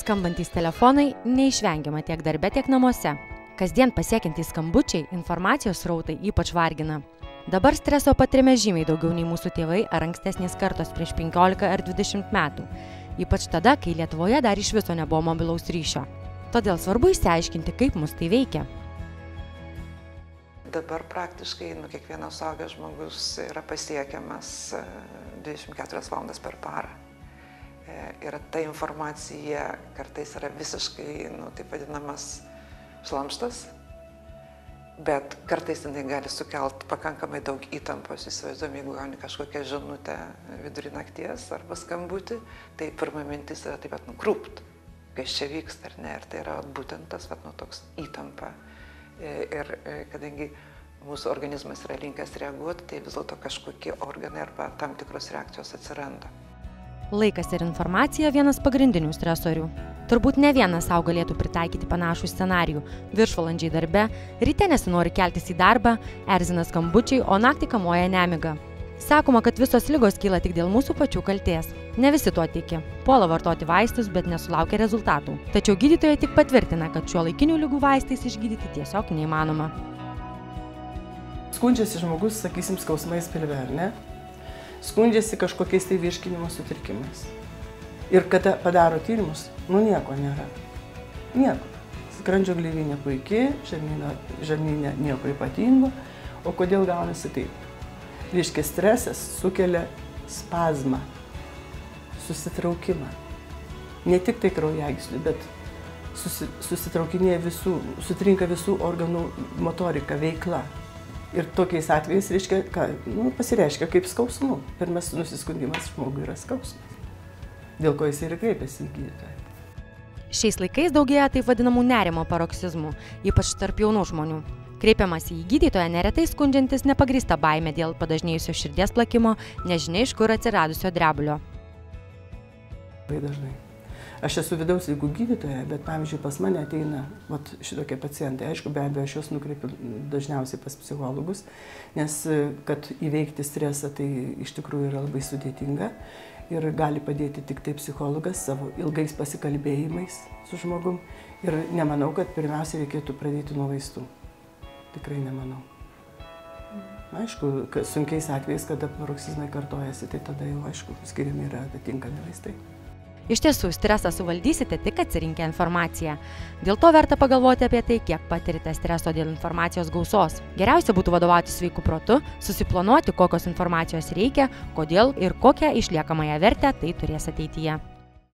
Skambantys telefonai neišvengiama tiek darbe, tiek namuose. Kasdien pasiekiantys skambučiai, informacijos srautai ypač vargina. Dabar streso patiriame žymiai daugiau nei mūsų tėvai ar ankstesnės kartos prieš 15 ar 20 metų. Ypač tada, kai Lietuvoje dar iš viso nebuvo mobilaus ryšio. Todėl svarbu išsiaiškinti, kaip mus tai veikia. Dabar praktiškai kiekvienas suaugęs žmogus yra pasiekiamas 24 valandas per parą. Ir ta informacija kartais yra visiškai, taip vadinamas, šlamštas, bet kartais jinai gali sukelti pakankamai daug įtampos. Įsivaizduojam, jeigu gauni kažkokią žinutę vidurį nakties arba skambutį, tai pirma mintis yra taip pat krūpt, kas čia vyksta ar ne, ir tai yra būtent tas toks įtampa. Ir kadangi mūsų organizmas yra linkęs reaguoti, tai vis dėlto kažkokie organai arba tam tikros reakcijos atsiranda. Laikas ir informacija vienas pagrindinių stresorių. Turbūt ne vienas sau galėtų pritaikyti panašų scenarijų. Viršvalandžiai darbe, ryte nesinori keltis į darbą, erzina skambučiai, o naktį kamuoja nemiga. Sakoma, kad visos ligos kyla tik dėl mūsų pačių kaltės. Ne visi tuo tiki. Puola vartoti vaistus, bet nesulaukia rezultatų. Tačiau gydytojai tik patvirtina, kad šiuolaikinių ligų vaistais išgydyti tiesiog neįmanoma. Skundžiasi žmogus, sakysim, skausmais pilve, ar ne? Skundžiasi kažkokiais tai virškinimo sutrikimais. Ir kada padaro tyrimus, nieko nėra. Nieko. Skrandžio gleivinė puikiai, žarnyne nieko ypatingo. O kodėl gaunasi taip? Reiškia, stresas sukelia spazmą, susitraukimą. Ne tik tai kraujagyslių, bet susitraukinėja sutrinka visų organų motorika, veikla. Ir tokiais atvejais pasireiškia kaip skausmu. Pirmas nusiskundimas žmogui yra skausmas, dėl ko jis ir kreipiasi į gydytoją. Šiais laikais daugėja taip vadinamų nerimo paroksizmų, ypač tarp jaunų žmonių. Kreipiamasi į gydytoją neretai skundžiantis nepagrįsta baimė dėl padažnėjusio širdies plakimo, nežinia iš kur atsiradusio drebulio. Labai dažnai. Aš esu vidaus ligų gydytoja, bet pavyzdžiui pas mane ateina šitokie pacientai. Aišku, be abejo, aš juos nukreipiu dažniausiai pas psichologus, nes kad įveikti stresą tai iš tikrųjų yra labai sudėtinga ir gali padėti tik tai psichologas savo ilgais pasikalbėjimais su žmogum. Ir nemanau, kad pirmiausia reikėtų pradėti nuo vaistų. Tikrai nemanau. Aišku, sunkiais atvejais, kada paroksizmai kartojasi, tai tada jau, aišku, skiriami yra atitinkami vaistai. Iš tiesų, stresą suvaldysite tik atsirinkę informaciją. Dėl to verta pagalvoti apie tai, kiek patirite streso dėl informacijos gausos. Geriausia būtų vadovauti sveiku protu, susiplanuoti, kokios informacijos reikia, kodėl ir kokią išliekamąją vertę tai turės ateityje.